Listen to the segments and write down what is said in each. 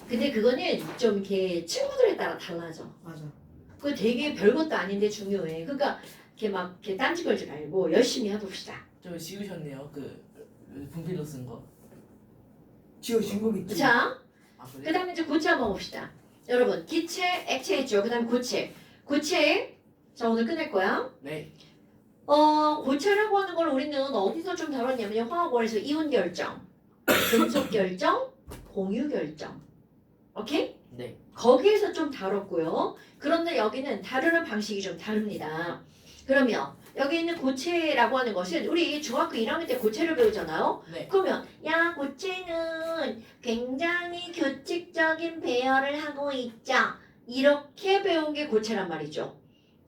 근데 그거는 좀 이렇게 친구들에 따라 달라져. 맞아. 그거 되게 별것도 아닌데 중요해. 그러니까 이렇게 막 이렇게 딴지 걸지 말고 열심히 해봅시다. 저 지우셨네요. 그 분필로 쓴 거. 지워진 거겠지. 자, 아 그 그래? 다음에 이제 고체 한번 봅시다. 여러분, 기체, 액체 있죠? 그 다음에 고체. 고체, 자, 오늘 끝낼 거야. 네. 고체라고 하는 걸 우리는 어디서 좀 다뤘냐면 화학원에서 이온 결정, 금속 결정, 공유 결정. 오케이? 네. 거기에서 좀 다뤘고요. 그런데 여기는 다루는 방식이 좀 다릅니다. 그러면 여기 있는 고체라고 하는 것은 우리 중학교 1학년 때 고체를 배우잖아요. 네. 그러면 야 고체는 굉장히 규칙적인 배열을 하고 있죠. 이렇게 배운 게 고체란 말이죠.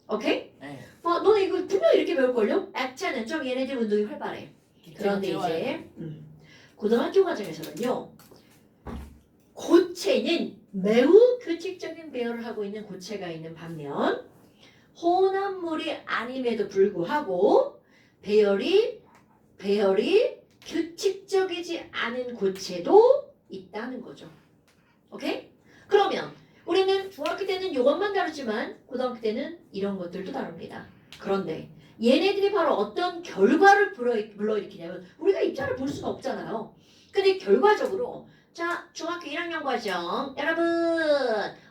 오케이? 네. 너네 이거 분명 이렇게 배울걸요? 액체는 좀 얘네들 운동이 활발해. 그런데 기체가 이제 고등학교 과정에서는요. 고체는 매우 규칙적인 배열을 하고 있는 고체가 있는 반면 혼합물이 아님에도 불구하고 배열이 규칙적이지 않은 고체도 있다는 거죠. 오케이? 그러면 우리는 중학교 때는 이것만 다루지만 고등학교 때는 이런 것들도 다룹니다. 그런데 얘네들이 바로 어떤 결과를 불러일으키냐면 우리가 입자를 볼 수가 없잖아요. 근데 결과적으로 자 중학교 1학년 과정 여러분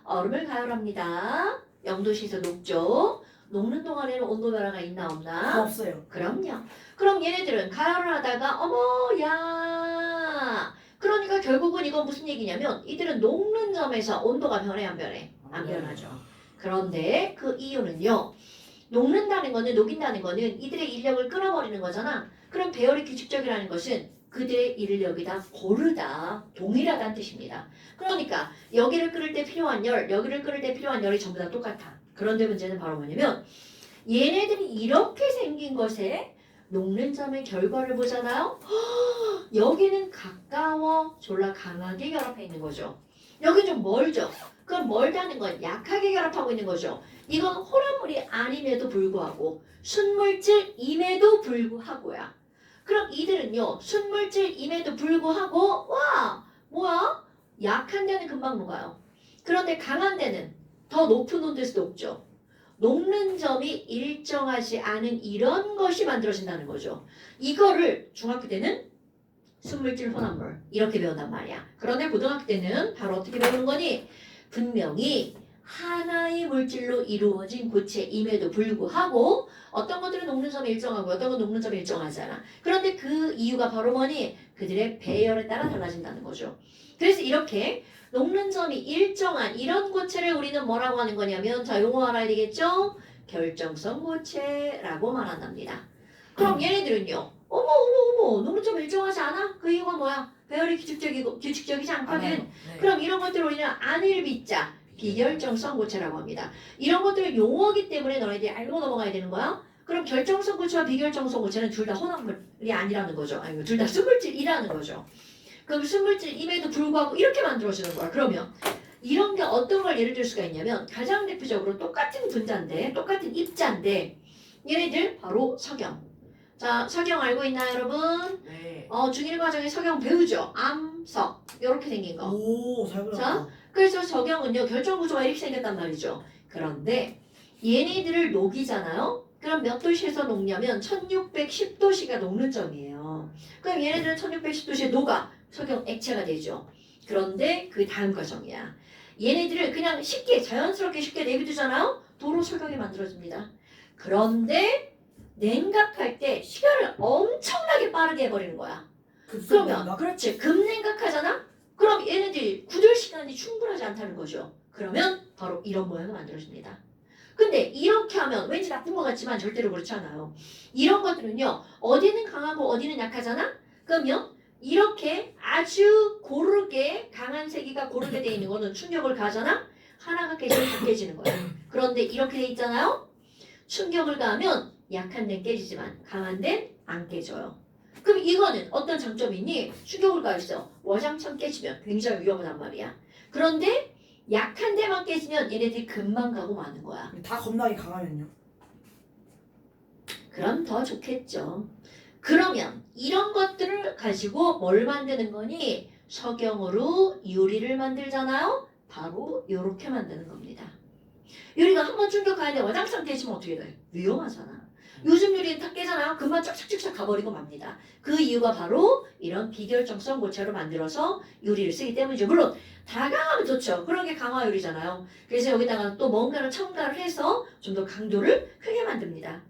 얼음을 가열합니다. 0도씨에서 녹죠. 녹는 동안에는 온도 변화가 있나 없나? 없어요. 그럼요. 그럼 얘네들은 가열을 하다가 어머 야 그러니까 결국은 이건 무슨 얘기냐면 이들은 녹는 점에서 온도가 변해 안 변해? 안 변하죠. 그런데 그 이유는요. 녹는다는 거는 녹인다는 거는 이들의 인력을 끌어버리는 거잖아. 그럼 배열이 규칙적이라는 것은 그들의 인력이 다 고르다, 동일하다는 뜻입니다. 그러니까 여기를 끓일 때 필요한 열, 여기를 끓일 때 필요한 열이 전부 다 똑같아. 그런데 문제는 바로 뭐냐면 얘네들이 이렇게 생긴 것에 녹는 점의 결과를 보잖아요. 여기는 가까워 졸라 강하게 결합해 있는 거죠. 여기 좀 멀죠. 그럼 멀다는 건 약하게 결합하고 있는 거죠. 이건 혼합물이 아님에도 불구하고 순물질임에도 불구하고야. 그럼 이들은요 순물질임에도 불구하고 와 뭐야 약한 데는 금방 녹아요. 그런데 강한 데는 더 높은 온도에서 녹죠. 녹는 점이 일정하지 않은 이런 것이 만들어진다는 거죠. 이거를 중학교 때는 순물질 혼합물 이렇게 배운단 말이야. 그런데 고등학교 때는 바로 어떻게 배우는 거니? 분명히 하나의 물질로 이루어진 고체임에도 불구하고 어떤 것들은 녹는 점이 일정하고 어떤 건 녹는 점이 일정하잖아. 그런데 그 이유가 바로 뭐니? 그들의 배열에 따라 달라진다는 거죠. 그래서 이렇게 녹는 점이 일정한 이런 고체를 우리는 뭐라고 하는 거냐면 자 용어 알아야 되겠죠? 결정성 고체라고 말한답니다. 그럼 얘네들은요. 어머 녹는 점 일정하지 않아? 그 이유가 뭐야? 배열이 규칙적이지 않거든. 네. 그럼 이런 것들을 우리는 안일비자 비결정성 고체라고 합니다. 이런 것들은 용어기 때문에 너희들이 알고 넘어가야 되는 거야. 그럼 결정성 고체와 비결정성 고체는 둘 다 혼합물이 아니라는 거죠. 아니 둘 다 순물질이라는 거죠. 그럼 순물질임에도 불구하고 이렇게 만들어지는 거야. 그러면 이런 게 어떤 걸 예를 들 수가 있냐면 가장 대표적으로 똑같은 분자인데 똑같은 입자인데 얘네들 바로 석영. 자 석영 알고 있나요 여러분? 네. 중1 과정에 석영 배우죠. 암석 이렇게 생긴 거. 오, 잘 그렸다. 그래서 석영은요 결정 구조가 이렇게 생겼단 말이죠. 그런데 얘네들을 녹이잖아요. 그럼 몇 도씨에서 녹냐면 1610도씨가 녹는 점이에요. 그럼 얘네들은 1610도씨에 녹아 석영 액체가 되죠. 그런데 그 다음 과정이야. 얘네들을 그냥 쉽게 자연스럽게 쉽게 내비두잖아요. 도로 석영이 만들어집니다. 그런데 냉각할 때 시간을 엄청나게 빠르게 해버리는 거야. 그러면 그렇지 급냉각하잖아. 그럼 얘네들이 굳을 시간이 충분하지 않다는 거죠. 그러면 바로 이런 모양을 만들어줍니다. 근데 이렇게 하면 왠지 나쁜 것 같지만 절대로 그렇지 않아요. 이런 것들은요. 어디는 강하고 어디는 약하잖아. 그러면 이렇게 아주 고르게 강한 세기가 고르게 돼 있는 거는 충격을 가하잖아. 하나가 깨지면 다 깨지는 거야. 그런데 이렇게 돼 있잖아요. 충격을 가하면 약한 데는 깨지지만 강한 데는 안 깨져요. 그럼 이거는 어떤 장점이 있니? 충격을 가했어. 와장창 깨지면 굉장히 위험하단 말이야. 그런데 약한 데만 깨지면 얘네들이 금방 가고 마는 거야. 다 겁나게 강하면요. 그럼 더 좋겠죠. 그러면 이런 것들을 가지고 뭘 만드는 거니? 석영으로 유리를 만들잖아요. 바로 이렇게 만드는 겁니다. 유리가 한번 충격하는데 와장 상태 있으면 어떻게 돼? 위험하잖아. 요즘 유리는 탁 깨잖아요. 금방 쫙쫙쫙 가버리고 맙니다. 그 이유가 바로 이런 비결정성 고체로 만들어서 유리를 쓰기 때문이죠. 물론 다 강하면 좋죠. 그런 게 강화 유리잖아요. 그래서 여기다가 또 뭔가를 첨가를 해서 좀 더 강도를 크게 만듭니다.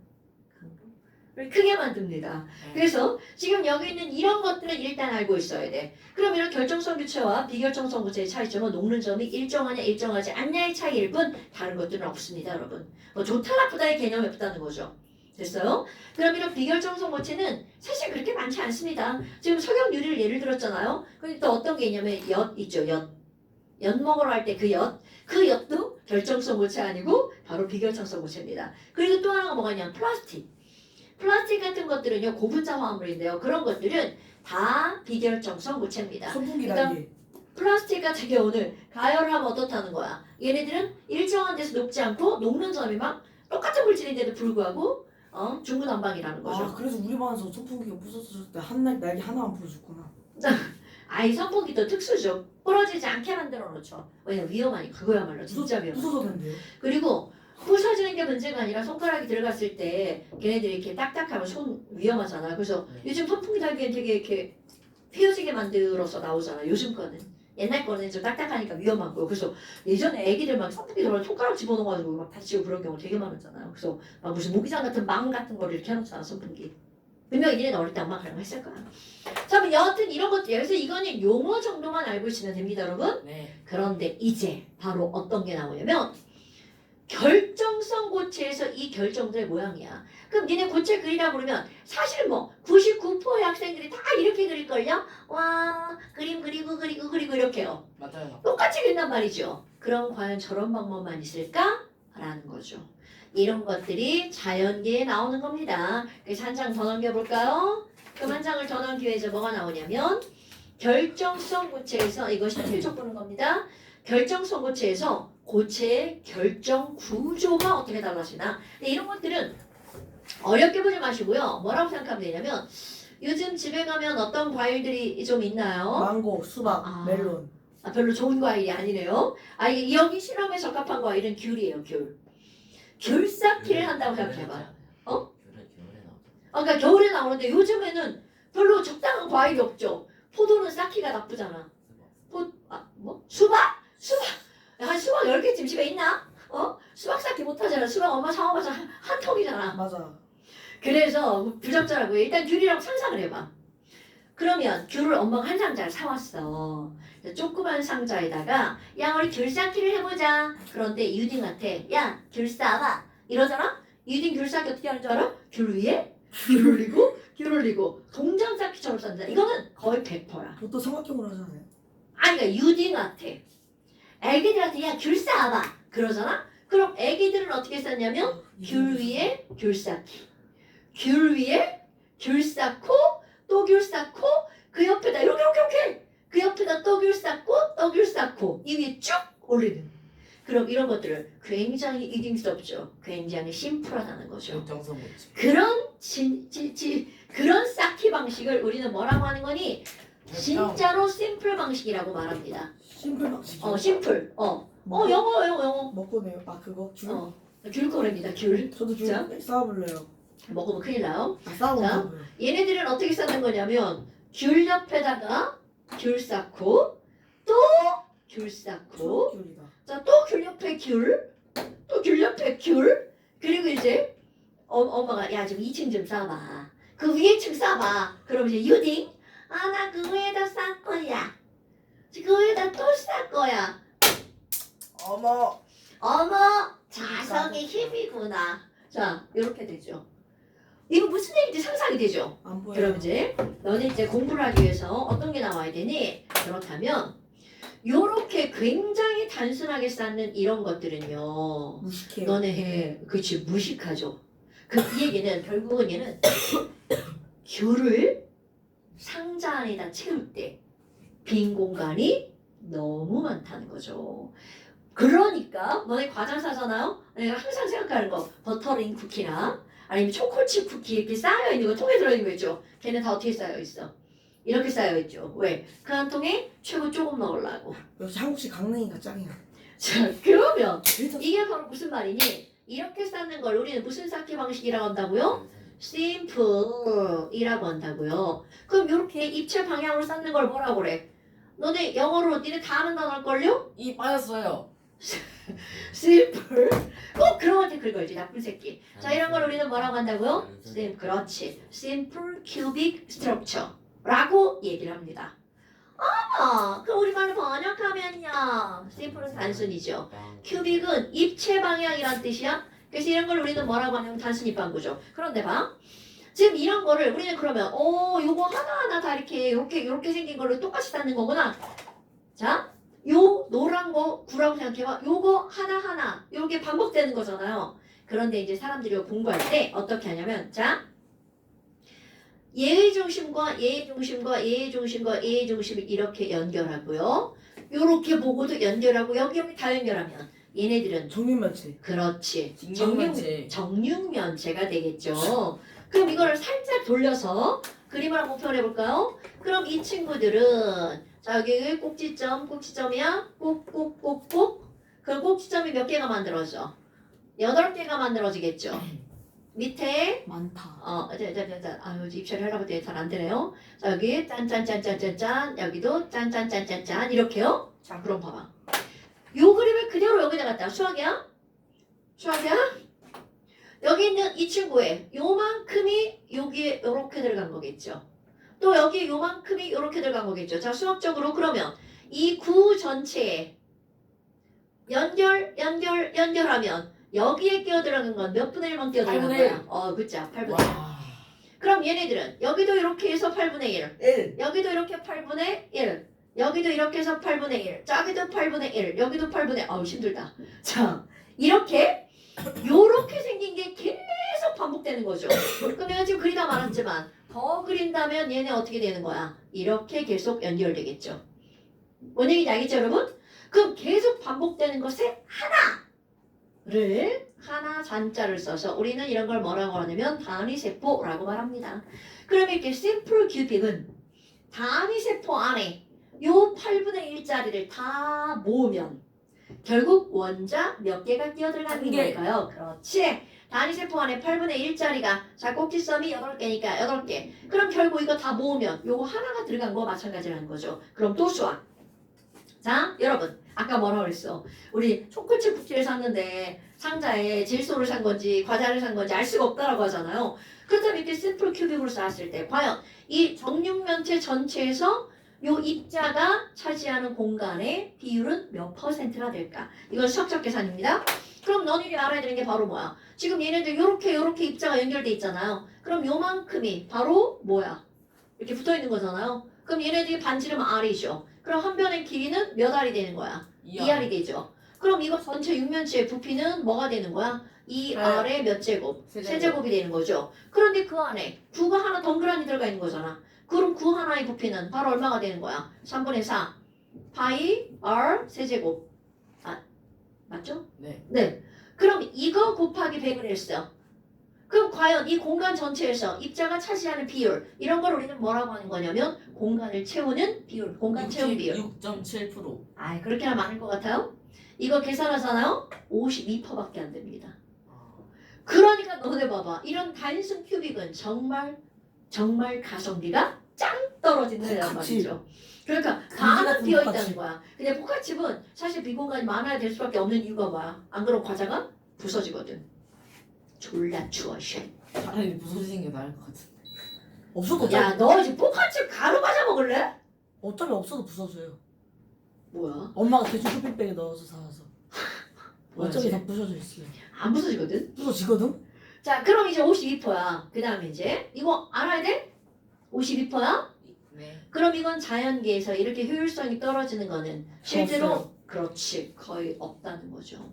강도를 크게 만듭니다. 그래서 지금 여기 있는 이런 것들은 일단 알고 있어야 돼. 그럼 이런 결정성 교체와 비결정성 고체의 차이점은 녹는 점이 일정하냐 일정하지 않냐의 차이일 뿐 다른 것들은 없습니다, 여러분. 뭐 좋다 나쁘다의 개념이 없다는 거죠. 됐어요? 그럼 이런 비결정성 고체는 사실 그렇게 많지 않습니다. 지금 석영 유리를 예를 들었잖아요. 근데 또 어떤 게 있냐면 엿 있죠, 엿. 엿 먹으러 할 때 그 엿. 그 엿도 결정성 고체 아니고 바로 비결정성 고체입니다. 그리고 또 하나가 뭐가 있냐면 플라스틱. 플라스틱 같은 것들은요 고분자 화합물인데요. 그런 것들은 다 비결정성 고체입니다. 선풍기 그러니까 날개. 플라스틱 같은 경우는 가열을 하면 어떻다는 거야. 얘네들은 일정한 데서 녹지 않고 녹는 점이 막 똑같은 물질인데도 불구하고 중구난방이라는 거죠. 아 그래서 우리 반에서 선풍기가 부서졌을 때 한 날 날개 하나만 부러졌구나. 아이 선풍기도 특수죠. 부러지지 않게 만들어 놓죠. 왜냐면 위험하니까 그거야말로 진짜 위험해. 부서졌는데요. 그리고 부서지는 게 문제가 아니라 손가락이 들어갔을 때 걔네들이 이렇게 딱딱하면 손 위험하잖아. 그래서 요즘 선풍기 달기엔 되게 이렇게 휘어지게 만들어서 나오잖아. 요즘 거는. 옛날 거는 좀 딱딱하니까 위험하고. 그래서 예전에 애기들 막 선풍기 들어 손가락 집어넣어가지고 막 다치고 그런 경우 되게 많았잖아요. 그래서 막 무슨 모기장 같은 망 같은 거를 이렇게 해놓잖아, 선풍기. 분명히 니네는 어릴 때 엄마 그런 거 했을 거야. 자, 그럼 여하튼 이런 것들, 그래서 이거는 용어 정도만 알고 있으면 됩니다, 여러분. 네. 그런데 이제 바로 어떤 게 나오냐면 결정성 고체에서 이 결정들의 모양이야. 그럼 니네 고체 그리라 그러면 사실 뭐 99%의 학생들이 다 이렇게 그릴걸요? 와 그림 그리고 이렇게요. 맞아요. 똑같이 그린단 말이죠. 그럼 과연 저런 방법만 있을까? 라는 거죠. 이런 것들이 자연계에 나오는 겁니다. 그래서 한 장 더 넘겨볼까요? 그럼 한 장을 더 넘기면서 뭐가 나오냐면 결정성 고체에서 이것이 필적 보는 겁니다. 결정성 고체에서 고체의 결정 구조가 어떻게 달라지나. 근데 이런 것들은 어렵게 보지 마시고요. 뭐라고 생각하면 되냐면 요즘 집에 가면 어떤 과일들이 좀 있나요? 망고, 수박, 아. 멜론. 별로 좋은 과일이 아니네요. 이게 여기 실험에 적합한 과일은 귤이에요, 귤. 귤 쌓기를 한다고 생각해봐. 어? 그러니까 겨울에 나오는데 요즘에는 별로 적당한 과일이 없죠. 포도는 쌓기가 나쁘잖아. 수박? 한 수박 10개쯤 집에 있나? 수박 쌓기 못하잖아. 수박 엄마 사와봐서 한 통이잖아. 맞아. 그래서 부적절하고요. 일단 귤이라고 상상을 해봐. 그러면 귤을 엄마가 한 상자를 사왔어. 조그만 상자에다가 야 우리 귤 쌓기를 해보자. 그런데 유딩한테 야 귤 쌓아봐 이러잖아. 유딩 귤 쌓기 어떻게 하는 줄 알아? 귤 위에 귤 올리고 동전 쌓기처럼 쌓는다. 이거는 거의 100%야. 보통 삼각형으로 하잖아요. 그러니까 유딩한테 애기들한테 야 귤 쌓아봐 그러잖아. 그럼 애기들은 어떻게 쌓냐면 귤 위에 귤 쌓기, 귤 위에 귤 쌓고 또 귤 쌓고 그 옆에다 이렇게 그 옆에다 또 귤 쌓고 또 귤 쌓고 이 위에 쭉 올리는. 그럼 이런 것들을 굉장히 이등스럽죠. 굉장히 심플하다는 거죠. 결정성 고체. 그런 쌓기 방식을 우리는 뭐라고 하는 거니? 진짜로 심플 방식이라고 말합니다. 심플 방식. 심플. 영어. 먹고네요. 아 그거 귤. 귤거래입니다. 귤. 저도 귤 자. 쌓아볼래요. 먹으면 큰일 나요. 자. 쌓아볼래요. 얘네들은 어떻게 쌓는 거냐면 귤 옆에다가 귤 쌓고 또 귤 쌓고 귤이다. 자, 또 귤 옆에 귤, 또 귤 옆에 귤, 그리고 이제 엄마가 야 지금 2층 좀 쌓아봐. 그 위에 층 쌓아봐. 그럼 이제 유딩 나 그 위에다 쌓을 거야. 그 위에다 또 쌓을 거야. 어머. 자석의 힘이구나. 자, 이렇게 되죠. 이거 무슨 얘기인지 상상이 되죠. 안 보여. 그럼 이제 너네 이제 공부를 하기 위해서 어떤 게 나와야 되니? 그렇다면 요렇게 굉장히 단순하게 쌓는 이런 것들은요. 무식해요. 너네 그치 무식하죠. 이 얘기는 결국은 얘는 귤을 상자 안에다 채울 때 빈 공간이 너무 많다는 거죠. 그러니까 너네 과자 사잖아요. 내가 항상 생각하는 거 버터링 쿠키나 아니면 초코칩 쿠키 이렇게 쌓여 있는 거 통에 들어 있는 거 있죠. 걔는 다 어떻게 쌓여 있어? 이렇게 쌓여있죠. 왜? 그 한 통에 최고 조금 넣으려고. 역시 한국식 강냉이가 짱이야. 자, 그러면 일단 이게 바로 무슨 말이니? 이렇게 쌓는 걸 우리는 무슨 쌓기 방식이라고 한다고요? simple이라고 한다고요. 그럼 이렇게 입체 방향으로 쌓는 걸 뭐라고 그래? 너네 영어로 니네 다 아는 단어일걸요? 이 빠졌어요. simple. 꼭 그런 것한테 긁어야지 나쁜 새끼. 자, 이런 걸 우리는 뭐라고 한다고요? 그렇지. simple cubic structure 라고 얘기를 합니다. 그 우리말로 번역하면요. simple은 단순이죠. 큐빅은 입체 방향이란 뜻이야. 그래서 이런 걸 우리는 뭐라고 하냐면 단순 입방구죠. 그런데 봐. 지금 이런 거를 우리는 그러면 요거 하나하나 다 이렇게 생긴 걸로 똑같이 쌓는 거구나. 자, 요 노란 거 구라고 생각해봐. 요거 하나하나 요게 반복되는 거잖아요. 그런데 이제 사람들이 이거 공부할 때 어떻게 하냐면 자, 얘의 중심과 얘의 중심과 얘의 중심과 얘의 중심을 이렇게 연결하고요. 요렇게 보고도 연결하고 여기 다 연결하면 얘네들은 정육면체. 그렇지. 정육면체. 정육면체가 되겠죠. 그럼 이걸 살짝 돌려서 그림을 한번 표현해볼까요? 그럼 이 친구들은 자 여기 꼭지점이야. 꼭꼭꼭꼭. 그럼 꼭지점이 몇 개가 만들어져? 8개가 만들어지겠죠. 밑에 많다. 아유 입처리 하려고 했더니 잘 안 되네요. 자 여기 짠짠짠짠짠짠 여기도 짠짠짠짠짠 이렇게요. 자 그럼 봐봐. 요 그림을 그대로 여기다 갖다 수학이야? 여기 있는 이 친구의 요만큼이 여기에 요렇게 들어간 거겠죠. 또 여기 요만큼이 요렇게 들어간 거겠죠. 자 수학적으로 그러면 이 구 전체에 연결하면 여기에 끼어 들어간 건 몇 분의 1만 끼어 들어간 8분의 1. 거야? 그쵸. 8분의 1. 와. 그럼 얘네들은 여기도 이렇게 해서 8분의 1. 1. 여기도 이렇게 8분의 1. 여기도 이렇게 해서 8분의 1. 저기도 8분의 1. 여기도 8분의 1. 아우 힘들다. 자, 이렇게 요렇게 생긴 게 계속 반복되는 거죠. 그럼 내가 지금 그리다 말았지만 더 그린다면 얘네 어떻게 되는 거야? 이렇게 계속 연결되겠죠. 뭔 얘기인지 알겠죠, 여러분? 그럼 계속 반복되는 것에 하나 잔자를 써서 우리는 이런 걸 뭐라고 하냐면 단위세포라고 말합니다. 그럼 이렇게 simple cubic은 단위세포 안에 요 8분의 1짜리를 다 모으면 결국 원자 몇 개가 끼어들어가는 한 개. 걸까요? 그렇지. 단위세포 안에 8분의 1짜리가 자 꼭지점이 8개니까 8개. 그럼 결국 이거 다 모으면 요거 하나가 들어간 거와 마찬가지라는 거죠. 그럼 또 수학. 자 여러분 아까 뭐라 그랬어? 우리 초코칩 쿠키를 샀는데 상자에 질소를 산 건지 과자를 산 건지 알 수가 없다라고 하잖아요. 그렇다면 이렇게 심플 큐빅으로 쌓았을 때 과연 이 정육면체 전체에서 요 입자가 차지하는 공간의 비율은 몇 %가 될까? 이건 수학적 계산입니다. 그럼 너희들이 알아야 되는 게 바로 뭐야? 지금 얘네들 요렇게 입자가 연결돼 있잖아요. 그럼 요만큼이 바로 뭐야? 이렇게 붙어 있는 거잖아요. 그럼 얘네들이 반지름 R이죠. 그럼 한 변의 길이는 몇 R이 되는 거야? 2R이 되죠. 그럼 이거 전체 육면체의 부피는 뭐가 되는 거야? 2R의 몇 제곱? 세제곱이 되는 거죠. 그런데 그 안에 9가 하나 덩그러니 들어가 있는 거잖아. 그럼 9 하나의 부피는 바로 얼마가 되는 거야? 3분의 4 파이 R 세제곱. 맞죠? 네. 네. 그럼 이거 곱하기 100을 했어. 그럼 과연 이 공간 전체에서 입자가 차지하는 비율 이런 걸 우리는 뭐라고 하는 거냐면 공간을 채우는 비율, 공간 채움 비율. 6.7%. 아 그렇게나 많을 것 같아요? 이거 계산하잖아요? 52%밖에 안 됩니다. 그러니까 너네 봐봐. 이런 단순 큐빅은 정말 가성비가 짱 떨어지는 애란 말이죠. 그러니까 반은 같은 비어 포카칩. 있다는 거야. 근데 포카칩은 사실 비공간이 많아야 될 수밖에 없는 이유가 뭐야? 안 그럼 과자가 부서지거든. 졸라 추워 쉣. 차라리 부서지는 게 나을 것 같은데. 없어도 야 너 지금 포카칩 가루 과자 먹을래? 어차피 없어도 부서져요. 뭐야? 엄마가 대충 쇼핑백에 넣어서 사와서. 뭐야지? 어차피 다 부서져 있어요. 안 부서지거든? 부서지거든? 자 그럼 이제 52%야. 그 다음에 이제 이거 알아야 돼? 52%야? 네. 그럼 이건 자연계에서 이렇게 효율성이 떨어지는 거는 실제로 없어요. 그렇지 거의 없다는 거죠.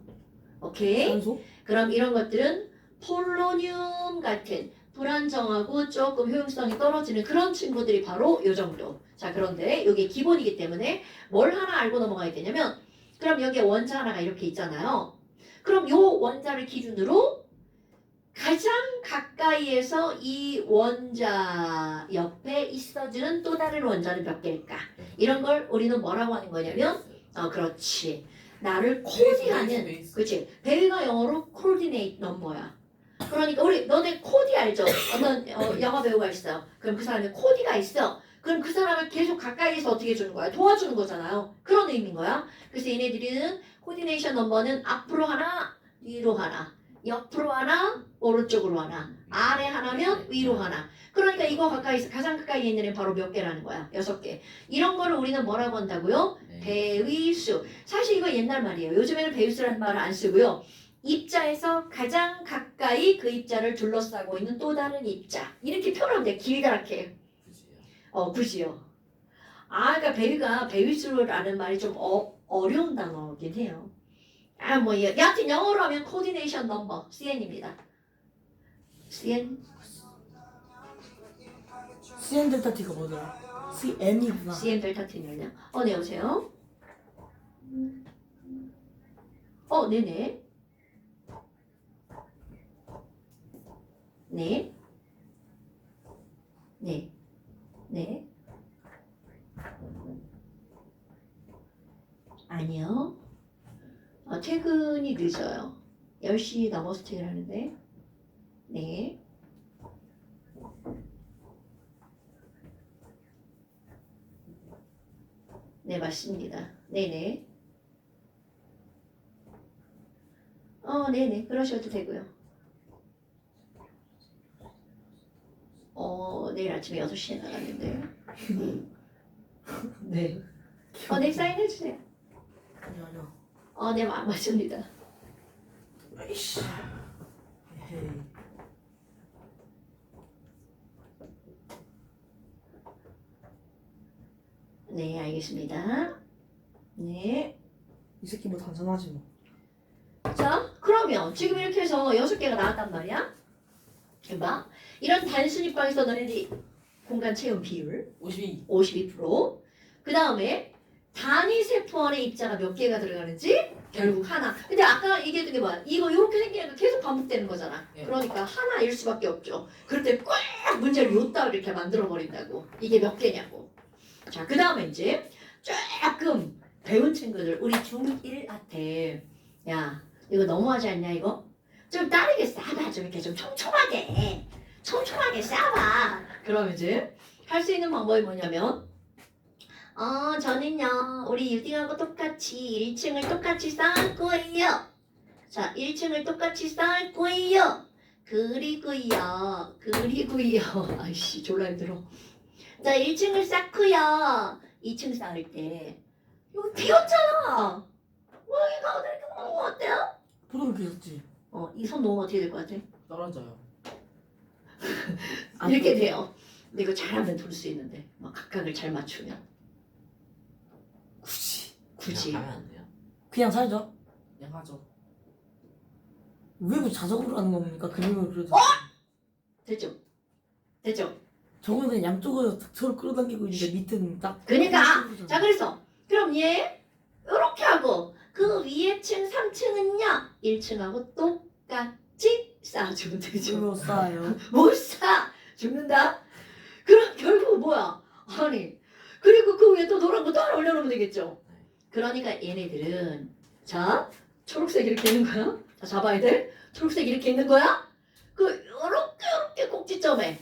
오케이? 산소? 그럼 이런 것들은 폴로늄 같은 불안정하고 조금 효용성이 떨어지는 그런 친구들이 바로 요 정도. 자 그런데 이게 기본이기 때문에 뭘 하나 알고 넘어가야 되냐면 그럼 여기에 원자 하나가 이렇게 있잖아요. 그럼 요 원자를 기준으로 가장 가까이에서 이 원자 옆에 있어주는 또 다른 원자는 몇 개일까? 이런 걸 우리는 뭐라고 하는 거냐면 그렇지. 나를 코디하는 그치? 배위가 영어로 coordinate 넘버야. 그러니까 우리 너네 코디 알죠? 어떤 영화 배우가 있어요. 그럼 그 사람이 코디가 있어. 그럼 그 사람을 계속 가까이에서 어떻게 해주는 거야? 도와주는 거잖아요. 그런 의미인 거야. 그래서 얘네들은 코디네이션 넘버는 앞으로 하나, 뒤로 하나, 옆으로 하나, 오른쪽으로 하나, 아래 하나면 위로 하나. 그러니까 이거 가까이서 가장 가까이 있는 애는 바로 몇 개라는 거야? 6개. 이런 거를 우리는 뭐라고 한다고요? 배위수. 사실 이거 옛날 말이에요. 요즘에는 배위수라는 말을 안 쓰고요. 입자에서 가장 가까이 그 입자를 둘러싸고 있는 또 다른 입자. 이렇게 표현하면 돼. 길다랗게. 굳이요. 그러니까 배위수라는 말이 좀 어려운 단어긴 해요. 여하튼 영어로 하면 코디네이션 넘버 CN입니다. CN. CN 델타 T가 뭐더라? CM이구나. CN 델타 T는요? 네, 오세요. 네네. 네. 네. 네. 아니요. 퇴근이 늦어요. 10시 넘어서 퇴근하는데. 네. 네, 맞습니다. 네네. 네네. 그러셔도 되고요. 내일 아침에 6시에 나갔는데. 네. 네, 사인해주세요. 아니요. 네, 맞습니다. 에이씨. 에헤이. 네, 알겠습니다. 네. 이 새끼 뭐 단순하지 뭐. 자, 그러면 지금 이렇게 해서 6개가 나왔단 말이야. 봐. 이런 단순입방에서 너네들이 공간 채용 비율 52. 52%. 그 다음에 단위 세포 안에 입자가 몇 개가 들어가는지 결국 하나. 근데 아까 얘기했던 게 뭐야? 이거 이렇게 생기니까 계속 반복되는 거잖아. 예. 그러니까 하나일 수밖에 없죠. 그럴 때 꽉 문제를 요따 이렇게 만들어 버린다고. 이게 몇 개냐고. 자, 그 다음에 이제 조금 배운 친구들 우리 중1한테 야, 이거 너무하지 않냐 이거? 좀 다르게 싸봐. 좀 이렇게 좀 촘촘하게 싸봐. 그럼 이제 할 수 있는 방법이 뭐냐면 저는요 우리 유딩하고 똑같이 1층을 똑같이 쌓을 거예요. 자, 1층을 똑같이 쌓을 거예요. 그리고요 아이씨 졸라 힘들어. 자, 1층을 쌓고요 2층 쌓을 때 여기 비었잖아. 여기가 어떻게 어때요? 보통 그렇게 했지. 이 손 놓으면 어떻게 될 것 같아? 떨어져요. 이렇게 돼요. 근데 이거 잘하면 돌 수 있는데 각각을 잘 맞추면 굳이 그냥 가면 안 돼요? 그냥 살죠. 그냥 하죠. 왜 그 자석으로 하는 겁니까? 그림을 그려도. 됐죠? 저거는 그냥 양쪽으로 서로 끌어당기고 있는데 밑에는 딱. 그러니까 자, 그래서 그럼 얘 이렇게 하고 그 위에 층 3층은요 1층하고 똑같이 쌓아주면 되죠. 이거 쌓아요. 못 쌓아 죽는다. 그럼 결국 뭐야? 아니 그리고 그 위에 또 노란 거 또 하나 올려놓으면 되겠죠. 그러니까 얘네들은 자 초록색 이렇게 있는 거야. 자, 잡아야 돼. 초록색 이렇게 있는 거야. 그 이렇게 꼭지점에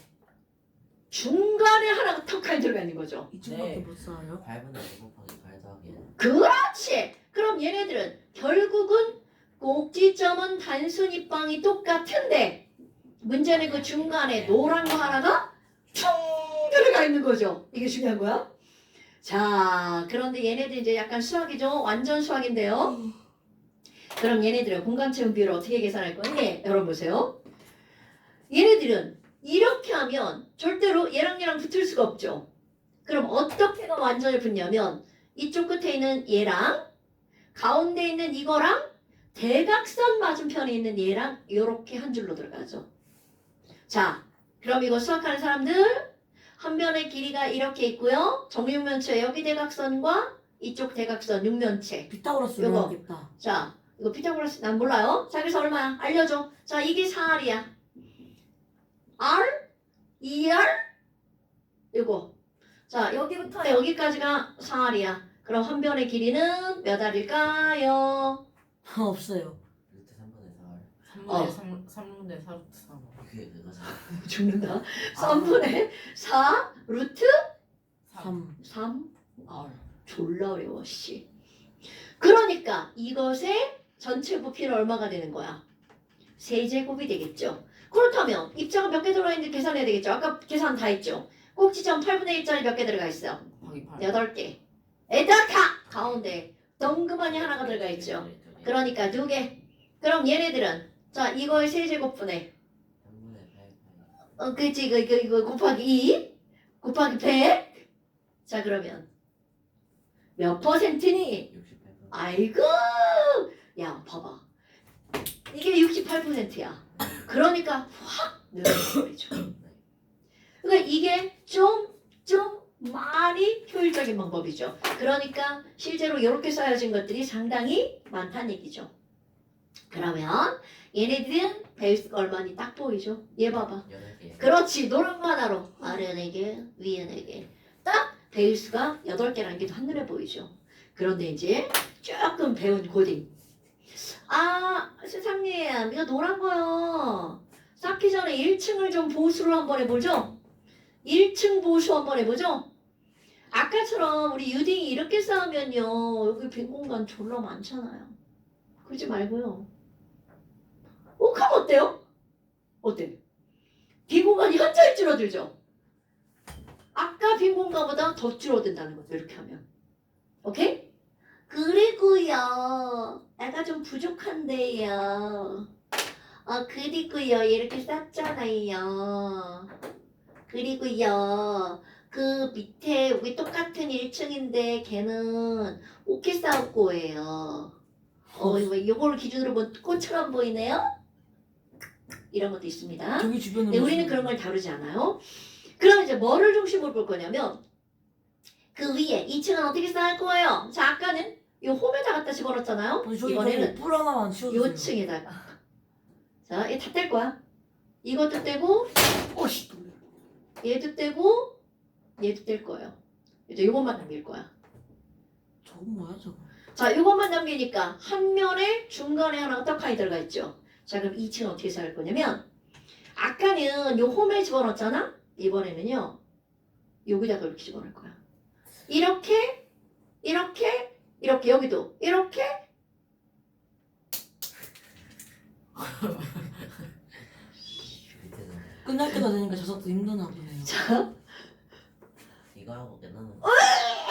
중간에 하나가 턱 하나 들어가 있는 거죠. 이쪽밖에 네. 못 쌓아요. 8분의 1 곱하기 8 더하기 1. 그렇지. 그럼 얘네들은 결국은 꼭지점은 단순입방이 똑같은데 문제는 그 중간에 노란 거 하나가 퉁 들어가 있는 거죠. 이게 중요한 거야. 자, 그런데 얘네들 이제 약간 수학이죠. 완전 수학인데요. 그럼 얘네들은 공간 채용 비율을 어떻게 계산할 거니? 여러분 보세요. 얘네들은 이렇게 하면 절대로 얘랑 붙을 수가 없죠. 그럼 어떻게가 완전히 붙냐면 이쪽 끝에 있는 얘랑 가운데 있는 이거랑 대각선 맞은편에 있는 얘랑 이렇게 한 줄로 들어가죠. 자, 그럼 이거 수학하는 사람들 한 변의 길이가 이렇게 있고요. 정육면체 여기 대각선과 이쪽 대각선 육면체. 피타고라스 요거. 외워야겠다. 자, 이거 피타고라스 난 몰라요. 자, 그래서 얼마야? 알려줘. 자, 이게 4R이야. R, 2R 이거. 자, 여기부터 여기까지가 4R이야. 그럼 한 변의 길이는 몇 R일까요? 없어요. 루트 3분의 4알. 3분의 3분의 4 루트 3. 그게 그거잖아. 죽는다. 3분의 4 루트 3. 3R. 졸라 어려워, 씨. 그러니까 이것의 전체 부피는 얼마가 되는 거야? 세제곱이 되겠죠. 그렇다면 입자가 몇 개 들어가 있는지 계산해야 되겠죠. 아까 계산 다 했죠. 꼭지점 8분의 1짜리 몇 개 들어가 있어? 곱하기 8. 8개. 애들 다 가운데 덩그마니 하나가 들어가 있죠. 그러니까 2개. 그럼 얘네들은 자 이거의 세제곱분의 3분의 8. 그치 이거 곱하기 2 곱하기 100. 자 그러면 몇 퍼센트니? 68분. 아이고 야 봐봐 이게 68%야. 그러니까 확 늘어버리죠. 그러니까 이게 좀 많이 효율적인 방법이죠. 그러니까 실제로 이렇게 써야진 것들이 상당히 많다는 얘기죠. 그러면 얘네들은 배수가 얼마니 딱 보이죠? 얘 봐봐. 8개. 그렇지 노란 거 하나로 아래 4개 위에 4개 딱 배수가 8개라는 게 한눈에 보이죠. 그런데 이제 조금 배운 고딩 아 세상님 이거 노란 거요. 쌓기 전에 1층을 좀 보수를 한번 해보죠. 1층 보수 한번 해보죠. 아까처럼 우리 유딩이 이렇게 쌓으면요 여기 빈 공간 졸라 많잖아요. 그러지 말고요. 그럼 어때요? 어때? 빈 공간이 현저히 줄어들죠? 아까 빈 공간보다 더 줄어든다는 거죠. 이렇게 하면. 오케이? 그리고요. 애가 좀 부족한데요. 그리고요. 이렇게 쌌잖아요. 그리고요. 그 밑에 우리 똑같은 1층인데 걔는 오케 쌓을 거예요. 이걸 기준으로 뭐 꽃처럼 보이네요? 이런 것도 있습니다. 저기 주변에 네, 우리는 그런 걸 다루지 않아요. 그럼 이제 뭐를 중심으로 볼 거냐면 그 위에 2층은 어떻게 쌓을 거예요? 자 아까는 이 홈에다 갖다 집어넣었잖아요. 이번에는 뿔 하나만 치워주세요. 요 층에다가 자 이거 다 뗄 거야. 이것도 떼고 어씨. 얘도 떼고 얘도 뗄 거예요. 이제 요것만 남길 거야. 저건 뭐야 저거? 자 요것만 남기니까 한 면에 중간에 하나가 떡하니 들어가 있죠. 자 그럼 2층은 어떻게 쌓을 거냐면 아까는 요 홈에 집어넣었잖아. 이번에는요 여기다가 이렇게 집어넣을 거야. 이렇게 여기도 이렇게 밑에는 끝날 때가 되니까 저석도 힘드나 보네요. 자 이거 하고 끝나는 거.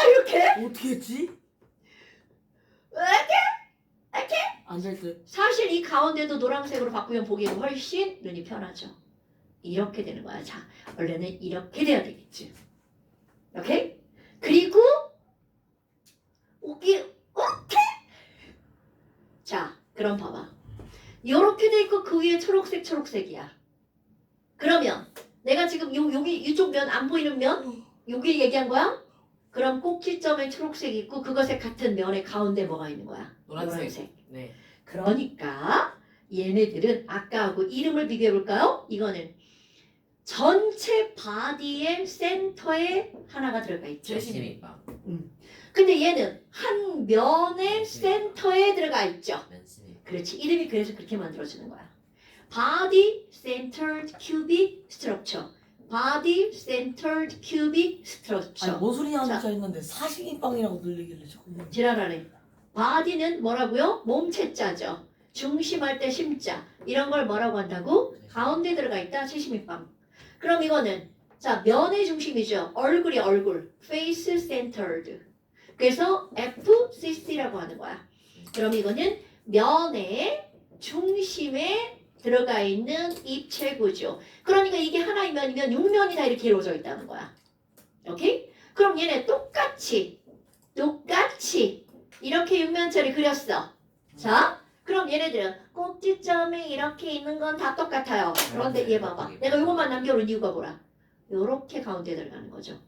이렇게 어떻게 했지? 안 될 듯. 사실 이 가운데도 노란색으로 바꾸면 보기가 훨씬 눈이 편하죠. 이렇게 되는 거야. 자 원래는 이렇게 돼야 되겠지. 오케이? 그리고 오케이. 자 그럼 봐봐. 요렇게 돼 있고 그 위에 초록색이야. 그러면 내가 지금 여기 이쪽 면 안 보이는 면 여기 얘기한 거야? 그럼 꼭지점에 초록색이 있고 그것에 같은 면의 가운데 뭐가 있는 거야? 노란색. 네. 그러니까 얘네들은 아까하고 이름을 비교해 볼까요? 이거는 전체 바디의 센터에 하나가 들어가 있죠. 72방. 근데 얘는 한 면의 센터에 들어가 있죠. 맨시니. 그렇지. 이름이 그래서 그렇게 만들어지는 거야. Body Centered Cubic Structure. Body Centered Cubic Structure. 아니 뭐 소리 하는 자. 줄 했는데 사식인빵이라고 들리길래 조금. 지랄하네. body는 뭐라고요? 몸체자죠. 중심할 때 심자. 이런 걸 뭐라고 한다고? 가운데 들어가 있다. 세심이빵. 그럼 이거는 자 면의 중심이죠. 얼굴이 얼굴. Face Centered. 그래서 FCC라고 하는 거야. 그럼 이거는 면의 중심에 들어가 있는 입체 구조. 그러니까 이게 하나의 면이면 6면이 다 이렇게 이루어져 있다는 거야. 오케이? 그럼 얘네 똑같이 이렇게 6면체를 그렸어. 자, 그럼 얘네들은 꼭지점에 이렇게 있는 건 다 똑같아요. 그런데 얘 봐봐. 내가 이것만 남겨놓은 이유가 뭐라? 요렇게 가운데 들어가는 거죠.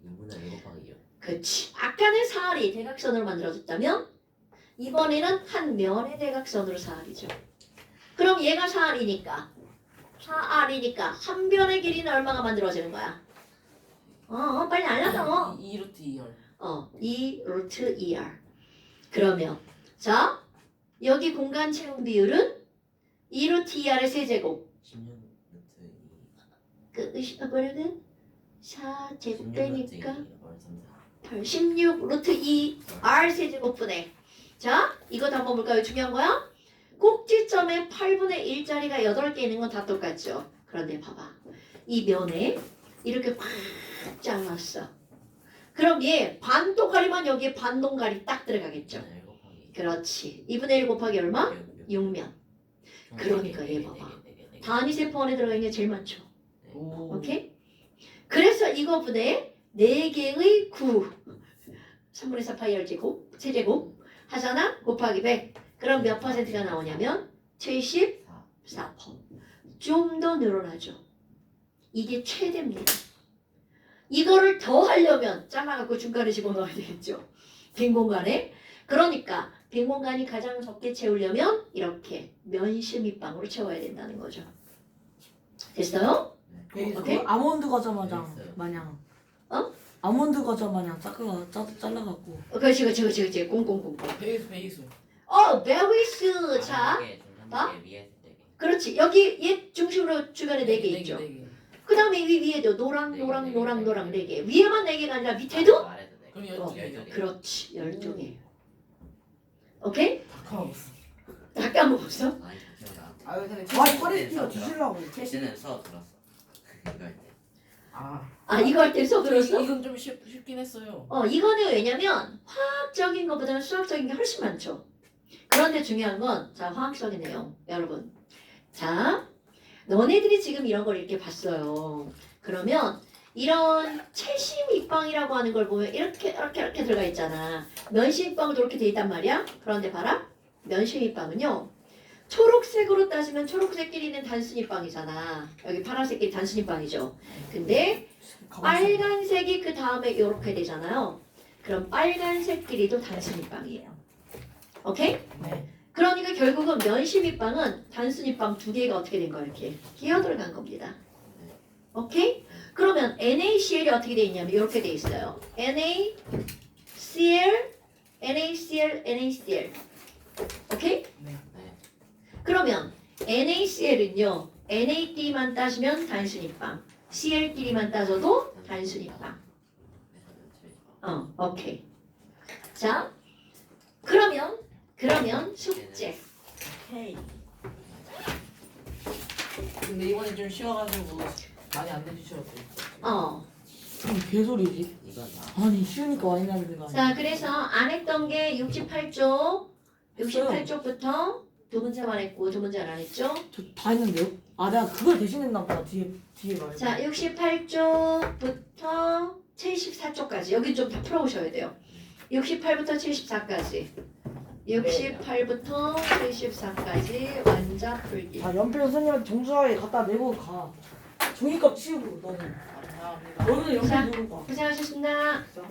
2분의 1 곱하기요. 그치. 아까는 사알이 대각선으로 만들어졌다면 이번에는 한 면의 대각선으로 사알이죠. 그럼 얘가 사알이니까 4R이니까 한 변의 길이는 얼마가 만들어지는 거야? 빨리 알려줘. 2 루트 2열. 2 루트 2R. 그러면 자 여기 공간 채용 비율은 2 루트 2R의 세제곱 16 루트 뭐라고? 4제곱 빼니까 2 16 루트 2 R 세제곱분의 자 이것도 한번 볼까요? 중요한 거야? 꼭지점에 8분의 1짜리가 8개 있는 건 다 똑같죠? 그런데 봐봐 이 면에 이렇게 팍 잘랐어 그럼 얘 반동가리만 여기에 반동가리 딱 들어가겠죠? 그렇지 2분의 1 곱하기 얼마? 6면 그러니까 얘 봐봐. 단위세포 안에 들어가 있는 게 제일 많죠 오. 오케이? 그래서 이거분의 4개의 9 3분의 4 파이 R제곱 세제곱 하잖아? 곱하기 100 그럼 몇 퍼센트가 나오냐면 74%. 좀 더 늘어나죠. 이게 최대입니다. 이거를 더 하려면 잘라갖고 중간에 집어넣어야 되겠죠. 빈 공간에. 그러니까 빈 공간이 가장 적게 채우려면 이렇게 면시 밑방으로 채워야 된다는 거죠. 됐어요? 오케이? 아몬드 과자 마냥 됐어요. 마냥. 어? 아몬드 과자 마냥 잘라갖고. 그렇지 꽁꽁꽁꽁. 베이스. 베리스 자 봐? 그렇지 여기 얘 중심으로 주변에 4개 있죠. 그 다음에 위에도 노랑 4개 위에만 4개가 아니라 밑에도 그럼 12개. 그렇지 12개 오케이? 다 까먹었어. 다 까먹었어? 아니 기억나. 아유 근데 아, 허리 뛰어 뒤질라고. 제시는 수업 들었어. 이거 할 때. 이거 할 때 수업 들었어? 이건 좀 쉽긴 했어요. 이거는 왜냐면 화학적인 것보다는 수학적인 게 훨씬 많죠. 그런데 중요한 건 자 화학적인 내용 여러분 자 너네들이 지금 이런 걸 이렇게 봤어요. 그러면 이런 채심 입방이라고 하는 걸 보면 이렇게 들어가 있잖아. 면심 입방도 이렇게 돼 있단 말이야. 그런데 봐라 면심 입방은요 초록색으로 따지면 초록색끼리는 단순 입방이잖아. 여기 파란색끼리 단순 입방이죠. 근데 빨간색이 그 다음에 이렇게 되잖아요. 그럼 빨간색끼리도 단순 입방이에요. 오케이? 네. 그러니까 결국은 면심 입방은 단순 입방 2개가 어떻게 된 거야? 이렇게 끼어들어간 겁니다. 오케이? 그러면 NaCl이 어떻게 돼 있냐면 이렇게 돼 있어요. NaCl, NaCl, NaCl. 오케이? 네. 그러면 NaCl은요. NA끼리만 따지면 단순 입방. Cl끼리만 따져도 단순 입방. 오케이. 자, 그러면 숙제. 헤이. 근데 이번에 좀 쉬워가지고 많이 안 내주셔도 돼요. 개소리지. 이건 나. 아니 쉬우니까 많이 나는 거 아니야? 자, 그래서 안 했던 게 68쪽. 68쪽부터 두 문제만 했고 두 문제는 안 했죠? 저 다 했는데요? 내가 그걸 대신했나 보다. 뒤에 말고. 자, 68쪽부터 74쪽까지. 여기 좀 다 풀어오셔야 돼요. 68부터 74까지. 68부터 74까지 완자 풀기. 연필 선생님한테 정수하게 갖다 내고 가. 종이컵 치우고 너는. 너는 자. 연필 들고 가. 고생하셨습니다. 진짜.